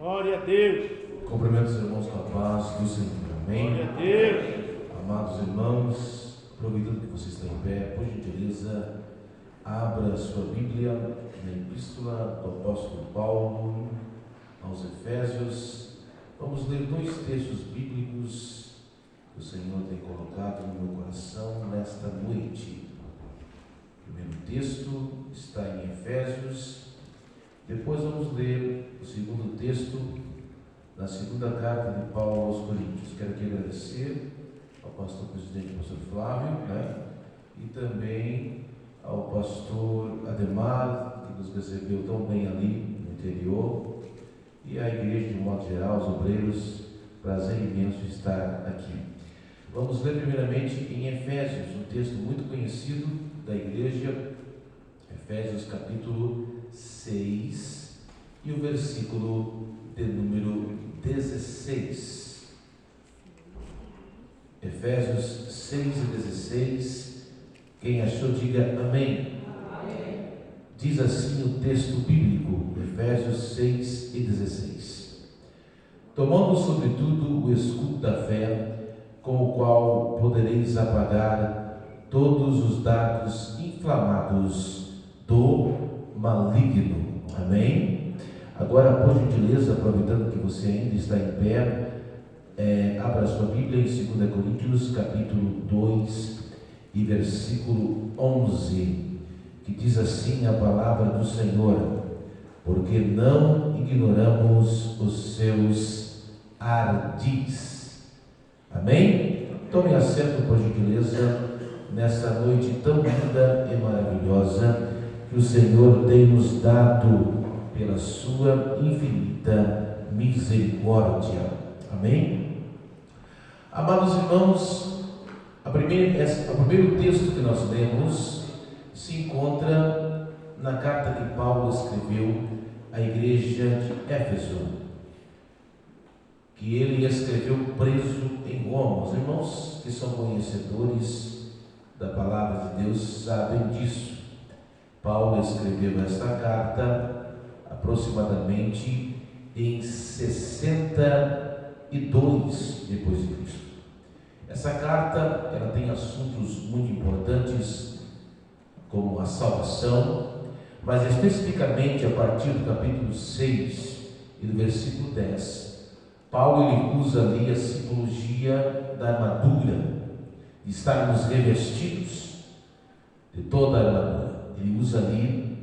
Glória a Deus. Cumprimento os irmãos com a paz do Senhor. Amém. Glória a Deus. Amados irmãos, aproveitando que você está em pé, por gentileza, abra sua Bíblia na Epístola do Apóstolo Paulo aos Efésios. Vamos ler dois textos bíblicos que o Senhor tem colocado no meu coração nesta noite. O primeiro texto está em Efésios. Depois vamos ler o segundo texto na segunda carta de Paulo aos Coríntios. Quero aqui agradecer ao pastor presidente, pastor Flávio, e também ao pastor Ademar, que nos recebeu tão bem ali no interior, e à igreja de modo geral, os obreiros. Prazer imenso estar aqui. Vamos ler primeiramente em Efésios, um texto muito conhecido da igreja, Efésios capítulo 6 e o versículo de número 16. Efésios 6 e 16. Quem achou, diga amém. Amém. Diz assim o texto bíblico, Efésios 6 e 16. Tomando sobretudo o escudo da fé, com o qual podereis apagar todos os dardos inflamados do maligno. Amém? Agora, por gentileza, aproveitando que você ainda está em pé, abra sua Bíblia em 2 Coríntios capítulo 2 e versículo 11, que diz assim a palavra do Senhor: porque não ignoramos os seus ardis. Amém? Tome assento, por gentileza, nesta noite tão linda e maravilhosa que o Senhor tem nos dado pela sua infinita misericórdia. Amém? Amados irmãos, o primeiro texto que nós lemos se encontra na carta que Paulo escreveu à igreja de Éfeso, que ele escreveu preso em Roma. Os irmãos que são conhecedores da palavra de Deus sabem disso. Paulo escreveu esta carta aproximadamente em 62 depois de Cristo. Essa carta, ela tem assuntos muito importantes, como a salvação, mas especificamente a partir do capítulo 6 e do versículo 10, Paulo ele usa ali a simbologia da armadura, de estarmos revestidos de toda a armadura. Ele usa ali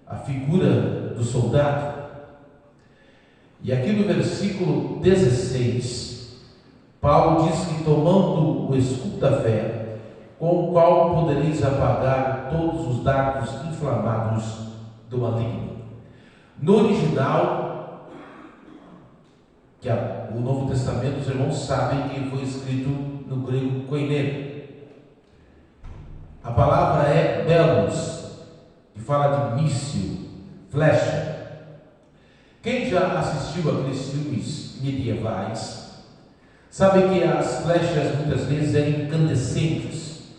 a figura do soldado. E aqui no versículo 16, Paulo diz que tomando o escudo da fé, com o qual podereis apagar todos os dardos inflamados do maligno. No original, que o Novo Testamento, os irmãos sabem que foi escrito no grego koiné. A palavra é belos, que fala de míssil, flecha. Quem já assistiu aqueles filmes medievais sabe que as flechas muitas vezes eram incandescentes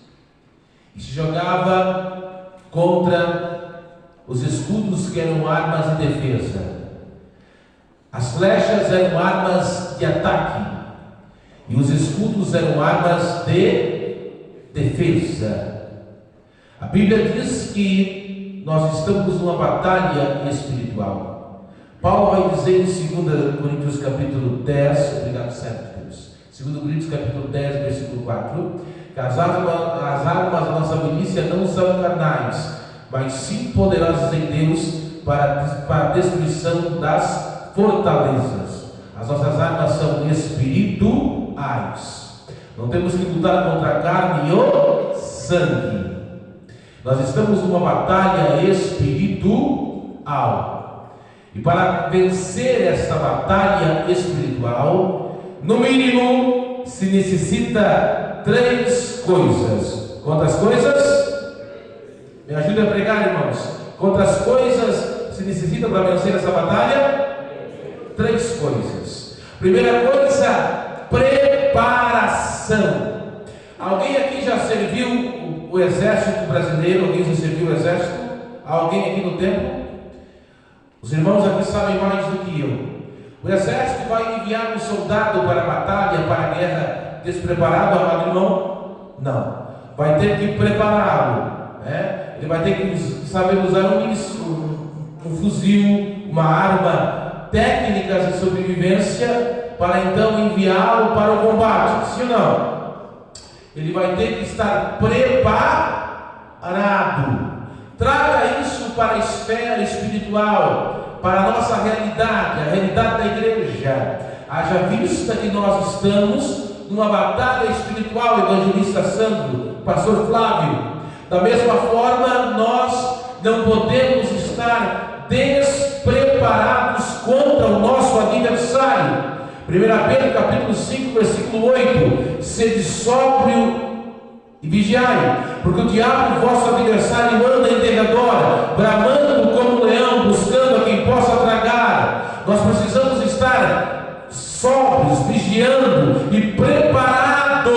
e se jogava contra os escudos que eram armas de defesa. As flechas eram armas de ataque e os escudos eram armas de defesa. A Bíblia diz que nós estamos numa batalha espiritual. Paulo vai dizer em 2 Coríntios capítulo 10, obrigado, Sérgio Deus, 2 Coríntios capítulo 10, versículo 4, que as armas da nossa milícia não são carnais, mas sim poderosas em Deus para a destruição das fortalezas. As nossas armas são espirituais. Não temos que lutar contra a carne e o sangue. Nós estamos numa batalha espiritual. E para vencer esta batalha espiritual, no mínimo, se necessita 3 coisas. Quantas coisas? Me ajuda a pregar, irmãos. Quantas coisas se necessita para vencer essa batalha? 3 coisas. Primeira coisa, preparação. Alguém aqui já serviu o exército brasileiro? Alguém já serviu o exército? Alguém aqui no templo? Os irmãos aqui sabem mais do que eu. O exército vai enviar um soldado para a batalha, para a guerra, despreparado, amado irmão? Não. Vai ter que prepará-lo, né? Ele vai ter que saber usar um fuzil, uma arma, técnicas de sobrevivência, para então enviá-lo para o combate. Sim ou não? Ele vai ter que estar preparado. Traga isso para a esfera espiritual, para a nossa realidade, a realidade da igreja. Haja vista que nós estamos numa batalha espiritual, evangelista Sandro, pastor Flávio. Da mesma forma, nós não podemos estar despreparados contra o nosso adversário. 1 Pedro capítulo 5, versículo 8: sede sóbrio e vigiai, porque o diabo, vosso adversário, anda em derredor, bramando como um leão, buscando a quem possa tragar. Nós precisamos estar sóbrios, vigiando e preparados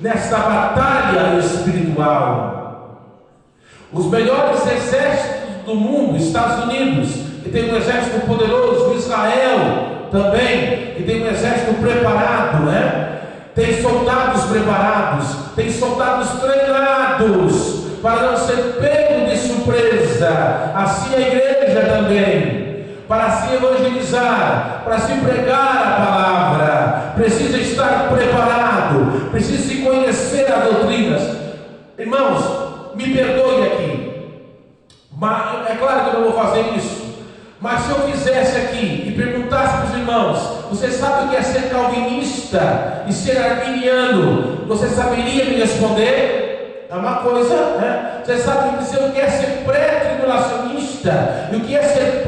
nesta batalha espiritual. Os melhores exércitos do mundo, Estados Unidos, que tem um exército poderoso, Israel também, que tem um exército preparado, né? Tem soldados preparados, tem soldados treinados para não ser pego de surpresa. Assim a igreja também, para se evangelizar, para se pregar a palavra, precisa estar preparado, precisa se conhecer as doutrinas. Irmãos, me perdoe aqui, mas é claro que eu não vou fazer isso. Mas se eu fizesse aqui e perguntasse para os irmãos: você sabe o que é ser calvinista e ser arminiano? Você saberia me responder? É uma coisa, né? Você sabe dizer o que é ser pré-tribulacionista e o que é ser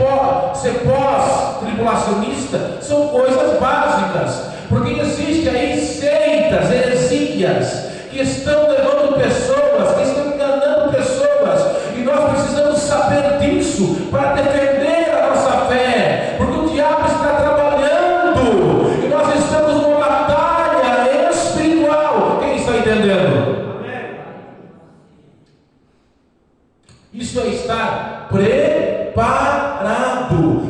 pós-tribulacionista? São coisas básicas, porque existe aí seitas, heresias, que estão levando pessoas, que estão enganando pessoas, e nós precisamos saber disso para defender a nossa fé, porque o diabo está trabalhando e nós estamos numa batalha espiritual. Quem está entendendo? Amém. Isso é estar preparado.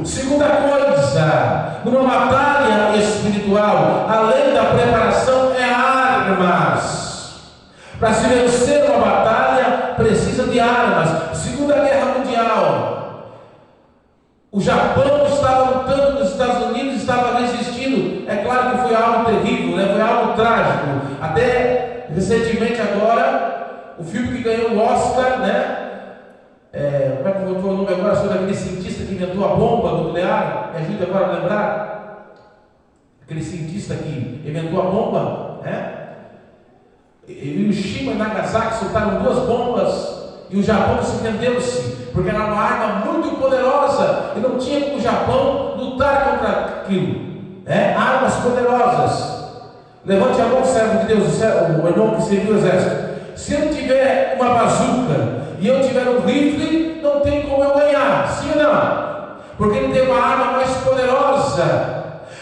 Segunda coisa, numa batalha espiritual, além da preparação, é armas. Para se vencer uma batalha, precisa de armas. Segunda Guerra Mundial, o Japão estava lutando nos Estados Unidos, estava resistindo. É claro que foi algo terrível, né? Foi algo trágico. Até recentemente agora, o filme que ganhou o Oscar, né? Como é que foi o nome agora? Sobre aquele cientista que inventou a bomba nuclear. Me ajuda agora a lembrar. Aquele cientista que inventou a bomba, né? Hiroshima e Nagasaki soltaram 2 bombas e o Japão surpreendeu-se, porque era uma arma muito poderosa e não tinha como o Japão lutar contra aquilo. Armas poderosas. Levante a mão, servo de Deus, o irmão que serviu o exército. Se eu tiver uma bazuca e eu tiver um rifle, não tem como eu ganhar, sim ou não? Porque ele tem uma arma mais poderosa.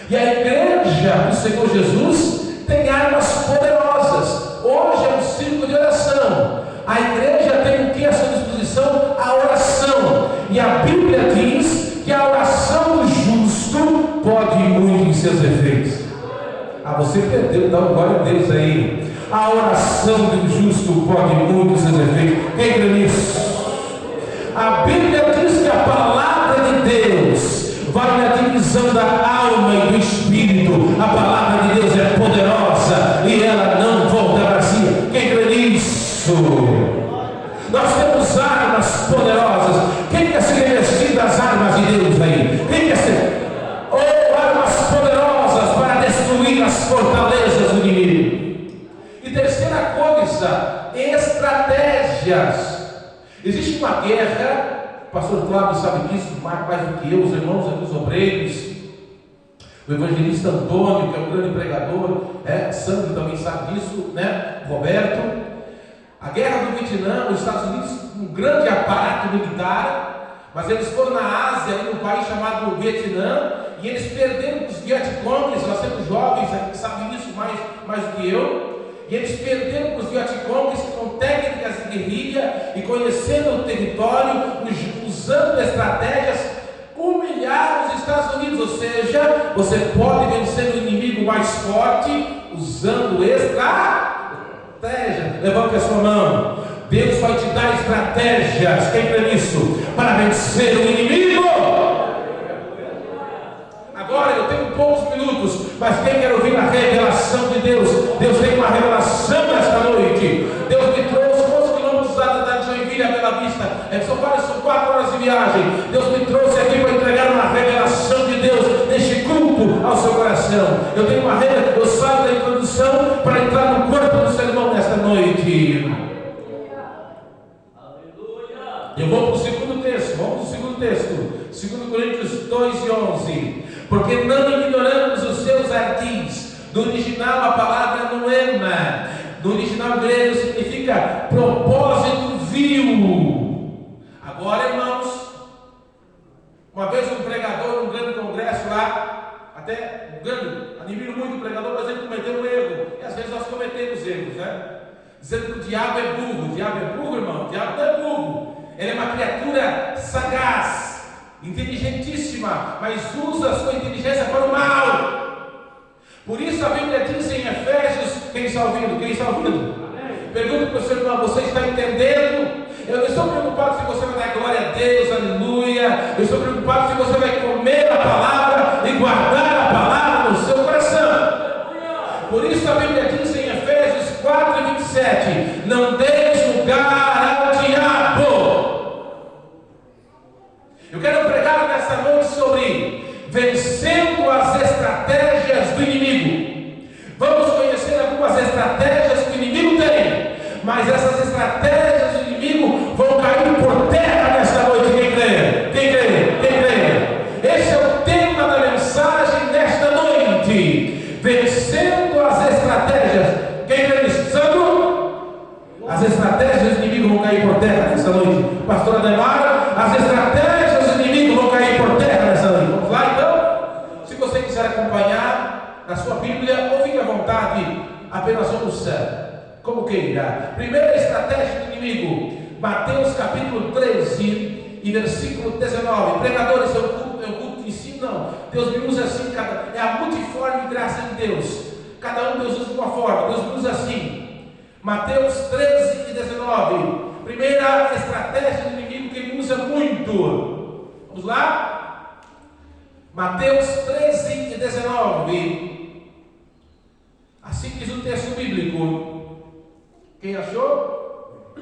E a igreja do Senhor Jesus tem armas poderosas. Hoje é um círculo de oração. A igreja tem o que à sua disposição? A oração. E a Bíblia diz que a oração do justo pode ir muito em seus efeitos. Você perdeu, dá um glória a Deus aí. A oração do justo pode ir muito em seus efeitos. Quem crê nisso? A Bíblia diz que a palavra de Deus vai na divisão da alma e do espírito. A palavra de Deus é poderosa e ela não volta vazia. Quem crê nisso? Nós temos armas poderosas. Quem quer se revestir das armas de Deus aí? Quem quer ser? Armas poderosas para destruir as fortalezas do inimigo. E terceira coisa, estratégias. Existe uma guerra. O pastor Flávio sabe disso mais do que eu, os irmãos aqui, os obreiros, o evangelista Antônio, que é um grande pregador, Sandro também sabe disso, né? Roberto. A guerra do Vietnã, os Estados Unidos, um grande aparato militar, mas eles foram na Ásia, num país chamado Vietnã, e eles perderam os Vietcongs. Nós temos jovens aqui que sabem disso mais do que eu. E eles perderam para os Vietcongs com técnicas de guerrilha e conhecendo o território, usando estratégias, humilharam os Estados Unidos. ou seja, você pode vencer o inimigo mais forte usando estratégia. Levante a sua mão. Deus vai te dar estratégias, quem crê nisso, para vencer o inimigo. Agora eu tenho poucos minutos, mas quem quer ouvir a revelação de Deus? Deus tem uma revelação nesta noite. Deus me trouxe quantos quilômetros da Joinville à Bela Vista? São 4 horas de viagem. Deus me trouxe aqui para entregar uma revelação de Deus neste culto ao seu coração. Eu tenho uma revelação, eu saio da introdução para entrar no corpo do sermão nesta noite. Eu vou para o segundo texto. Vamos para o segundo texto. 2 Coríntios 2 e 11. Porque não ignoramos os seus ardis. No original a palavra noema, no original grego significa propósito vil. Agora, irmãos, uma vez um pregador, um grande congresso lá, até um grande, admiro muito o pregador, mas ele cometeu um erro. E às vezes nós cometemos erros, né? Dizendo que o diabo é burro. O diabo é burro, irmão? O diabo não é burro. Ele é uma criatura sagaz, inteligentíssima, mas usa a sua inteligência para o mal. Por isso a Bíblia diz em Efésios, quem está ouvindo? Quem está ouvindo? Pergunto para o seu irmão, você está entendendo? Eu não estou preocupado se você vai dar glória a Deus, aleluia. Eu estou preocupado se você vai comer a palavra e guardar a palavra no seu coração. Por isso a Bíblia diz em Efésios 4 e 27, não deis lugar ao diabo. Eu quero pregar nesta noite sobre vencendo as estratégias do inimigo. Vamos conhecer algumas estratégias que o inimigo tem, mas essas estratégias do inimigo vão cair por terra nesta noite. Quem crê? Quem crê? Quem crê? Esse é o tema da mensagem nesta noite. Vencendo as estratégias. Quem crê nisso? Santo? As estratégias do inimigo vão cair por terra nesta noite. Pastora Demara, as estratégias do inimigo vão cair por terra nesta noite. Vamos lá então? Se você quiser acompanhar na sua Bíblia, ou fique à vontade, apenas ouça como queira. Primeira estratégia do inimigo, Mateus capítulo 13 e versículo 19. Pregadores, eu culto em si, não. Deus me usa assim, é a multiforme graça de Deus. Cada um Deus usa de uma forma, Deus me usa assim. Mateus 13 e 19. Primeira estratégia do inimigo que ele usa muito. Vamos lá? Mateus 13 e 19. Assim diz o texto bíblico. Quem achou?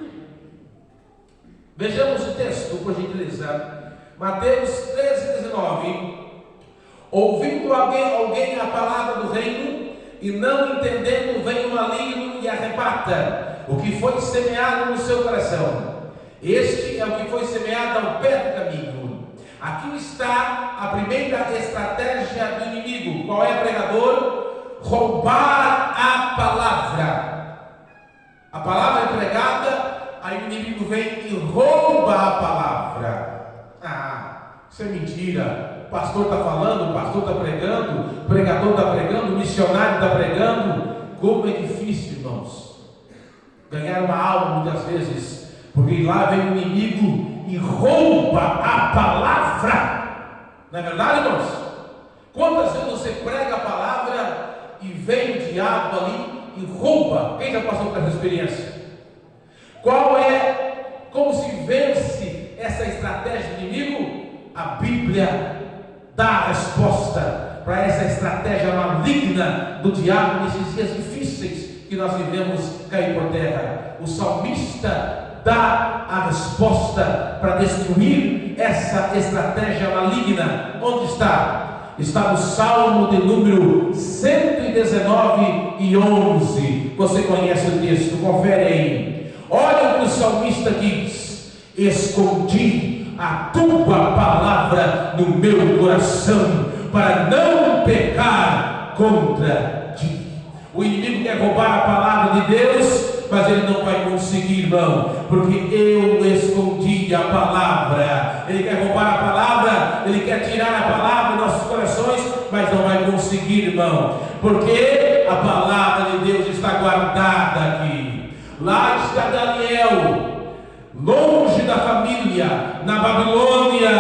Vejamos o texto, por gentileza. Mateus 13 e 19. Ouvindo alguém a palavra do reino, e não entendendo, vem o maligno e arrebata o que foi semeado no seu coração. Este é o que foi semeado ao pé do caminho. Aqui está a primeira estratégia do inimigo. Qual é, pregador? Roubar a palavra. A palavra é pregada, aí o inimigo vem e rouba a palavra. Isso é mentira. O pastor está falando, o pastor está pregando, o pregador está pregando, o missionário está pregando. Como é difícil, irmãos, ganhar uma alma muitas vezes, porque lá vem o inimigo e rouba a palavra. Não é verdade, irmãos? Quantas vezes você prega a palavra e vem o diabo ali e rouba? Quem já passou por essa experiência? Como se vence essa estratégia do inimigo? A Bíblia dá a resposta para essa estratégia maligna do diabo nesses dias difíceis que nós vivemos cair por terra. O salmista dá a resposta para destruir essa estratégia maligna. Onde está? Está no Salmo de número 119 e 11. Você conhece o texto, confere aí. Olha o que o salmista diz: escondi a tua palavra no meu coração, para não pecar contra ti. O inimigo quer roubar a palavra de Deus, mas ele não vai conseguir, irmão, porque eu escondi a palavra. Ele quer roubar a palavra, ele quer tirar a palavra dos nossos corações, mas não vai conseguir, irmão, porque a palavra de Deus está guardada aqui. Lá está Daniel, longe da família, na Babilônia,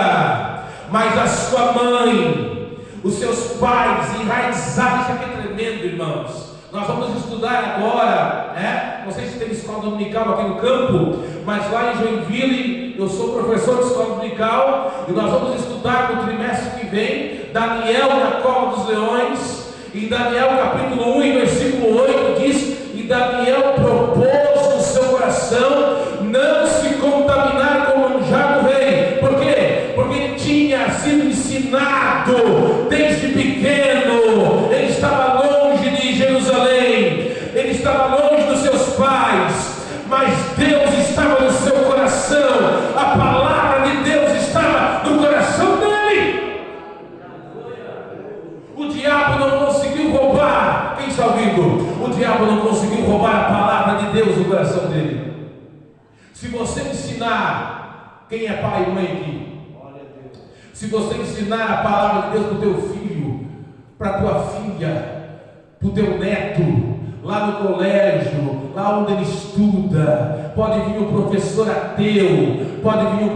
mas a sua mãe os seus pais enraizados. Isso aqui é tremendo, irmãos. Nós vamos estudar agora, né? Não sei se tem escola dominical aqui no campo, mas lá em Joinville, eu sou professor de escola dominical, e nós vamos estudar no trimestre que vem, Daniel na cova dos leões. Em Daniel capítulo 1 e versículo 8 diz: e Daniel propôs no seu coração não se contaminar com o manjar do rei. Por quê? Porque ele tinha sido ensinado desde pequeno. Ele estava longe de Jerusalém, ele estava longe dos seus pais, mas Deus estava no seu coração. A palavra de Deus estava no coração dele. O diabo não conseguiu roubar. Quem está ouvindo? O diabo não conseguiu roubar a palavra de Deus no coração dele. Se você ensinar, quem é pai e mãe aqui? Se você ensinar a palavra de Deus para o teu filho, para a tua filha, para o teu neto, lá no colégio, lá onde ele estuda, pode vir um professor ateu, pode vir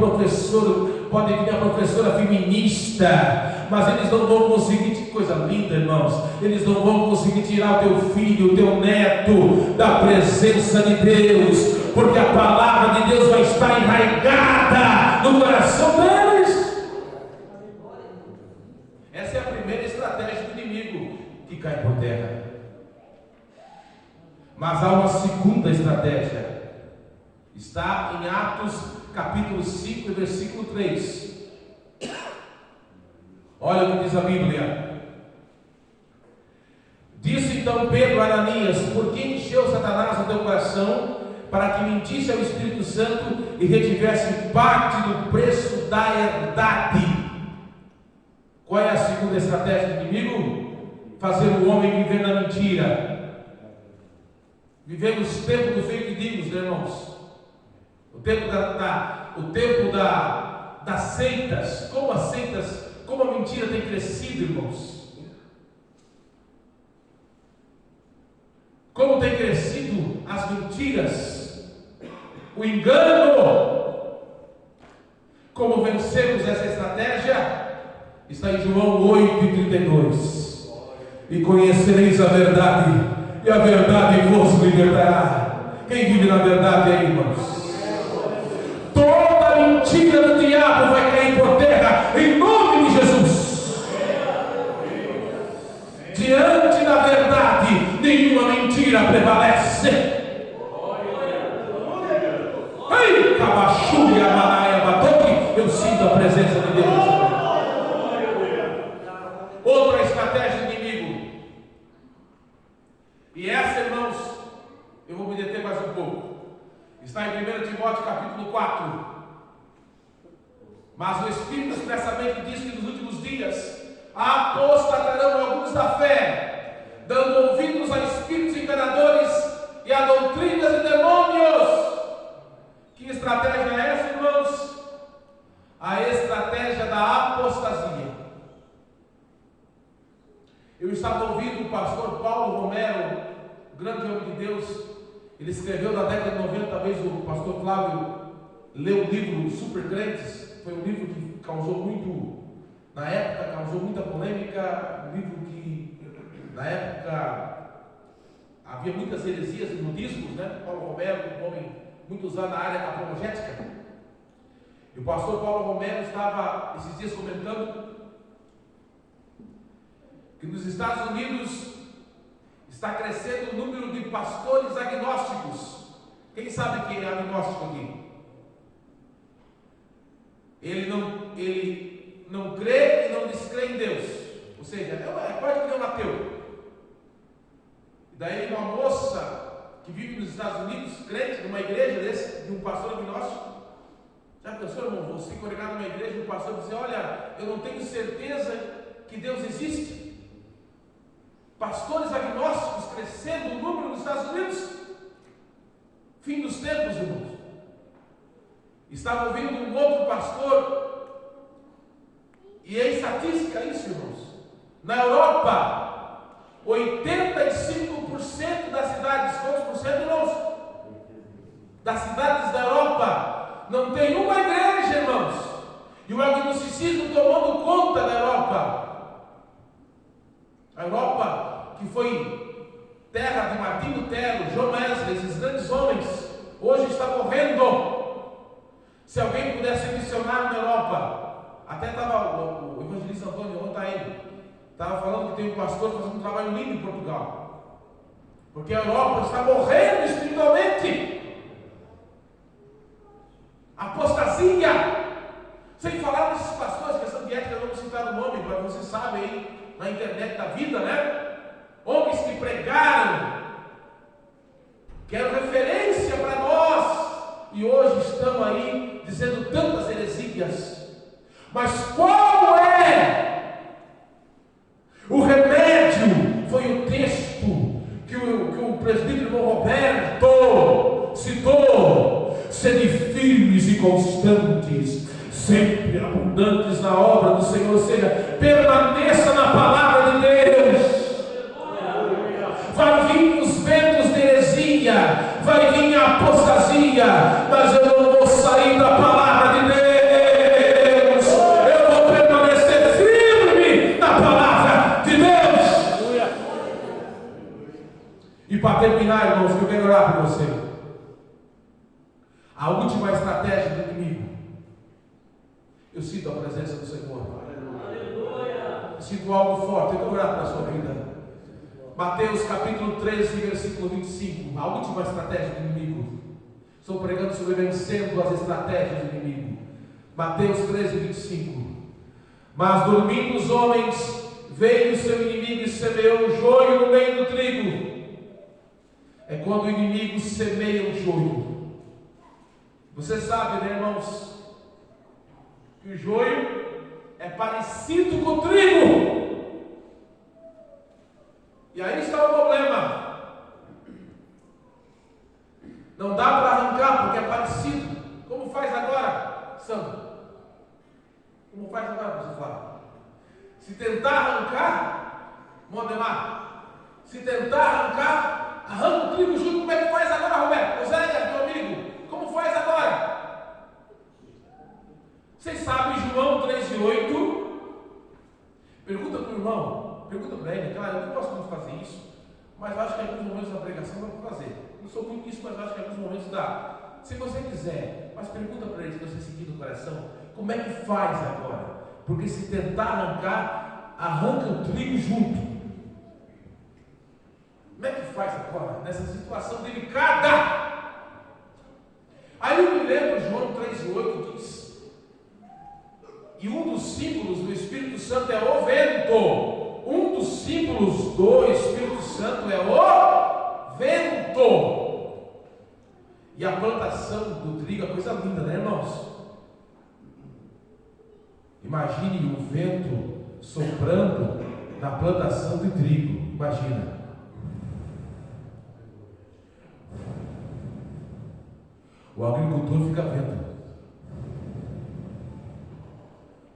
a professora feminista, mas eles não vão conseguir, que coisa linda, irmãos, eles não vão conseguir tirar o teu filho, o teu neto da presença de Deus, porque a palavra de Deus vai estar enraizada no coração deles. Essa é a primeira estratégia do inimigo que cai por terra. Mas há uma segunda estratégia, está em Atos capítulo 5 versículo 3. Olha o que diz a Bíblia. Disse então Pedro a Ananias: por que encheu Satanás o teu coração para que mentisse ao Espírito Santo e retivesse parte do preço da herdade? Qual é a segunda estratégia do inimigo? Fazer o homem viver na mentira. Vivemos o tempo do fake news, né, irmãos? O tempo das seitas. Como a mentira tem crescido, irmãos? Como tem crescido as mentiras, o engano. Como vencemos essa estratégia? Está em João 8:32. E conhecereis a verdade, e a verdade vos libertará. Quem vive na verdade aí, irmãos? Toda mentira do diabo vai cair por terra em nome de Jesus. Diante da verdade, nenhuma mentira prevalece. Ei, Cabachuia, Manaia, Batoque, eu sinto a presença de Deus. Outra estratégia do inimigo. E essa, irmãos, eu vou me deter mais um pouco. Está em 1 Timóteo capítulo 4. Mas o Espírito expressamente diz que nos últimos dias apostatarão alguns da fé, dando ouvidos a espíritos enganadores e a doutrinas de demônios. Que estratégia é essa, irmãos? A estratégia da apostasia. Eu estava ouvindo o pastor Paulo Romero, grande homem de Deus. Ele escreveu na década de 90, talvez o pastor Flávio leu o livro Super Crentes. Foi um livro que causou muito, na época, causou muita polêmica. Um livro que, na época, havia muitas heresias e nudismos, né? Paulo Romero, um homem muito usado na área apologética. E o pastor Paulo Romero estava, esses dias, comentando que nos Estados Unidos está crescendo o número de pastores agnósticos. Quem sabe quem é agnóstico aqui? Ele não crê e não descrê em Deus. Ou seja, é quase que um ateu. E daí uma moça que vive nos Estados Unidos, crente, numa igreja de um pastor agnóstico. Já pensou, irmão, você congregar numa igreja de um pastor e dizer: olha, eu não tenho certeza que Deus existe. Pastores agnósticos crescendo o número nos Estados Unidos. Fim dos tempos, irmãos. Estava ouvindo um outro pastor, e é estatística isso, irmãos. Na Europa, 85% das cidades, quantos por cento, irmãos? Das cidades da Europa não tem uma igreja, irmãos. E o agnosticismo tomando conta da Europa. foi terra de Martim Lutero, John Wesley, esses grandes homens, hoje está morrendo. Se alguém puder ser missionário na Europa, até estava o evangelista Antônio, onde está ele? Estava falando que tem um pastor fazendo um trabalho lindo em Portugal, porque a Europa está morrendo espiritualmente. Apostasia. Sem falar desses pastores, questão de ética, eu não vou citar o nome, mas vocês sabem aí na internet da vida, né? Homens que pregaram, que eram referência para nós, e hoje estão aí dizendo tantas heresias. Mas qual é o remédio? Foi o texto que o presbítero Roberto citou: sede firmes e constantes, sempre abundantes na obra do Senhor, ou seja, permaneça na palavra de Deus. Vai vir os ventos de heresia, vai vir a apostasia, mas eu não vou sair da palavra de Deus, eu vou permanecer firme na palavra de Deus. E para terminar, irmãos, que eu quero orar por você, a última estratégia do inimigo, eu sinto a presença do Senhor, eu sinto algo forte, eu quero orar para a sua vida. Mateus capítulo 13, versículo 25, a última estratégia do inimigo. Estou pregando sobre vencendo as estratégias do inimigo. Mateus 13, 25. Mas dormindo os homens, veio o seu inimigo e semeou o joio no meio do trigo. É quando o inimigo semeia o joio. Você sabe, né, irmãos, que o joio é parecido com o trigo. E aí está o problema. Não dá para arrancar porque é parecido. Como faz agora, Sandro? Como faz agora, você fala? Se tentar arrancar, Mondemar, se tentar arrancar, arranca o trigo junto. Como é que faz agora, Roberto? Oséias, meu amigo, como faz agora? Vocês sabem João 3:8? Pergunta para o irmão. Pergunta para ele, cara, eu não gosto muito de fazer isso, mas acho que em alguns momentos da pregação eu vou fazer. Não sou muito isso, mas acho que em alguns momentos dá. Se você quiser, mas pergunta para ele, se você sentir no coração, como é que faz agora? Porque se tentar arrancar, arranca o trigo junto. Como é que faz agora, nessa situação delicada? Aí eu me lembro, João 3:8 diz, e um dos símbolos do Espírito Santo é o vento. Um dos símbolos do Espírito Santo é o vento. E a plantação do trigo é coisa linda, né, irmãos? Imagine o vento soprando na plantação de trigo. Imagina. O agricultor fica vendo.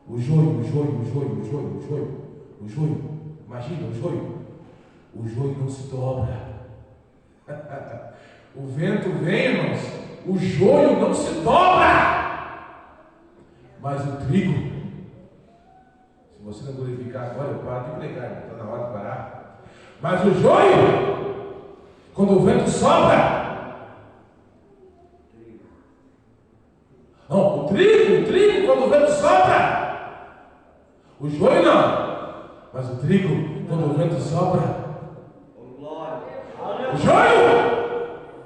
O joio. Imagina o joio. O joio não se dobra. O vento vem, irmãos. O joio não se dobra. Mas o trigo, se você não glorificar agora, eu paro de pregar, está na hora de parar. Mas o joio, quando o vento sopra, não, o trigo, quando o vento sopra, o joio não. Mas o trigo, quando o vento sopra, o joio,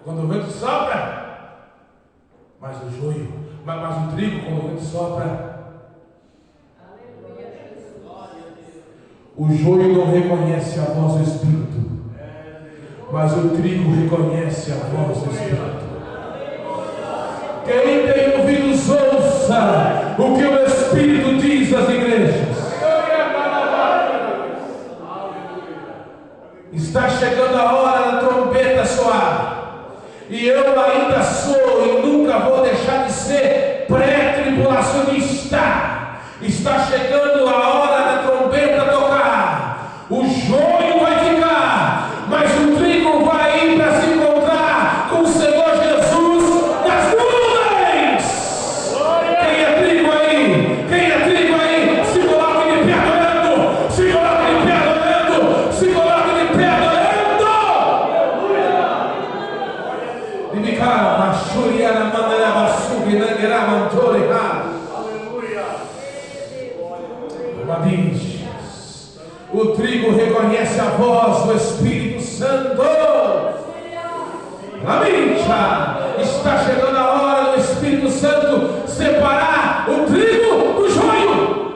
quando o vento sopra, mas o joio, mas o trigo, quando o vento sopra, o joio não reconhece a voz do Espírito, mas o trigo reconhece a voz do Espírito. Quem tem ouvidos, ouça o que o Espírito diz às igrejas. Está chegando a hora da trombeta soar, e eu ainda sou e nunca vou deixar de ser pré-tribulacionista. Está chegando a hora da trombeta tocar. O joio vai ficar, mas o trigo vai ir para se encontrar com o Senhor Jesus nas nuvens. Quem é trigo aí? Quem é trigo aí? Se coloque de pé adorando. Se coloque de pé adorando. Se coloque de pé adorando. O trigo reconhece a voz do Espírito Santo. Amém. Está chegando a hora do Espírito Santo separar o trigo do joio.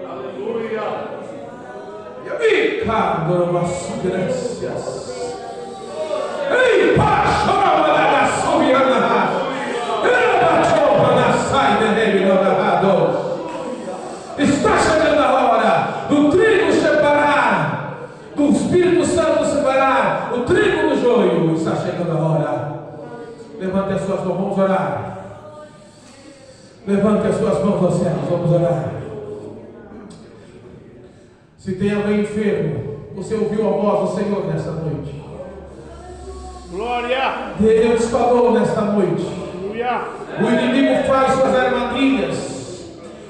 Aleluia. E amém. Graças. Ei, está chegando a hora do trigo separar, do Espírito Santo separar o trigo do joio. Está chegando a hora. Levante as suas mãos, vamos orar. Levante as suas mãos aos céus, vamos orar. Se tem alguém enfermo, você ouviu a voz do Senhor nesta noite. Glória! Deus falou nesta noite. Aleluia! O inimigo faz suas armadilhas,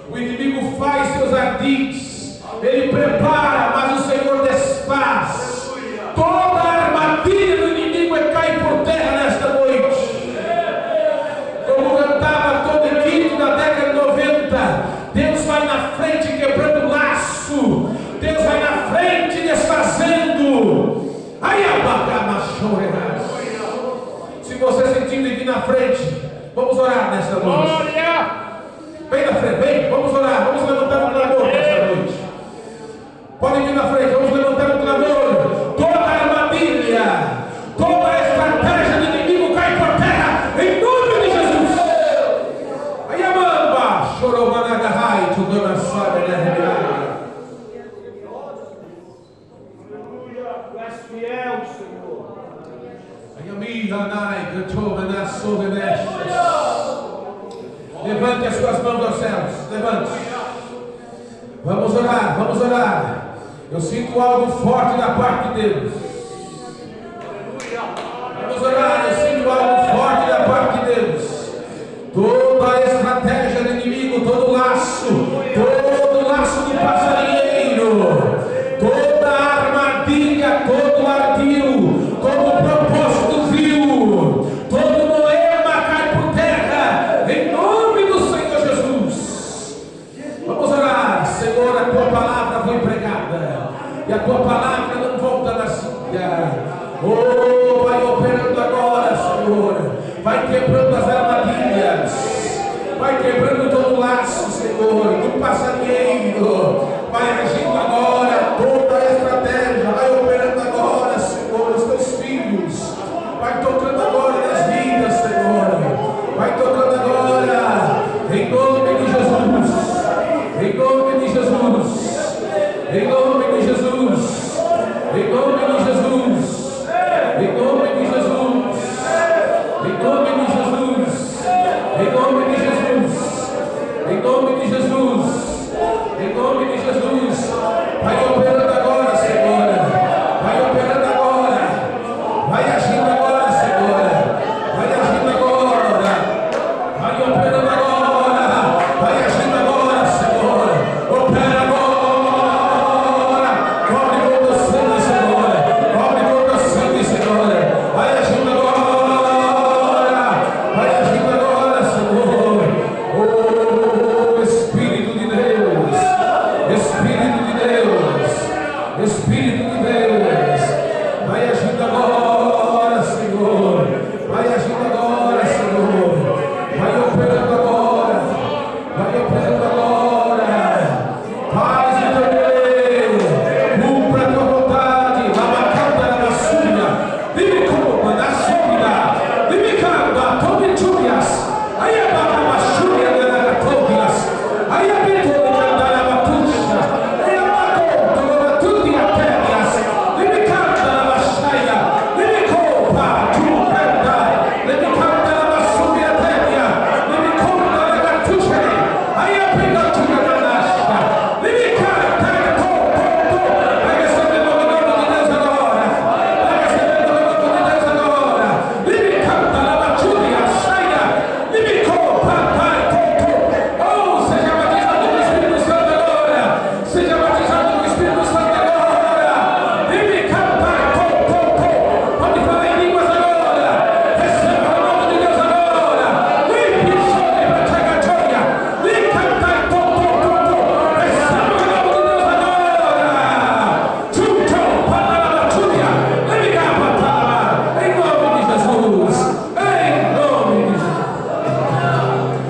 o inimigo faz seus ardis, ele prepara, mas o Senhor desfaz. Toda a armadilha do inimigo cai por terra nesta noite. Como cantava todo equipe na década de 90, Deus vai na frente quebrando o laço, Deus vai na frente desfazendo. Aí a se você sentindo aqui na frente, vamos orar nesta noite. Glória! Vem na frente, vem, vamos orar, vamos levantar um clamor nesta noite. Podem vir na frente, vamos levantar um clamor. Toda armadilha, toda a estratégia do inimigo cai por terra, em nome de Jesus. Aí a mamba, chorou managahai, tu dona sabe, né? Aleluia! Tu és fiel, Senhor. Levante as suas mãos aos céus. Levante. Vamos orar, vamos orar. Eu sinto algo forte da parte de Deus. Vamos orar, eu sinto algo forte da parte de Deus. Toda a estratégia do inimigo, todo laço do passarinheiro, toda a armadilha, todo ardil, todo propósito vil, todo moema cai por terra, em nome do Senhor Jesus. Vamos orar. Senhor, a tua palavra foi pregada, e a tua palavra não volta vazia. Oh, vai operando agora, Senhor, vai quebrando as armadilhas, vai quebrando todo o laço, Senhor, do passarinheiro, vai agindo agora, toda a estratégia, vai operando agora, Senhor, os teus filhos, vai tocando agora nas vidas, Senhor, vai tocando agora, em nome de Jesus, em nome de Jesus, em nome de Jesus, em nome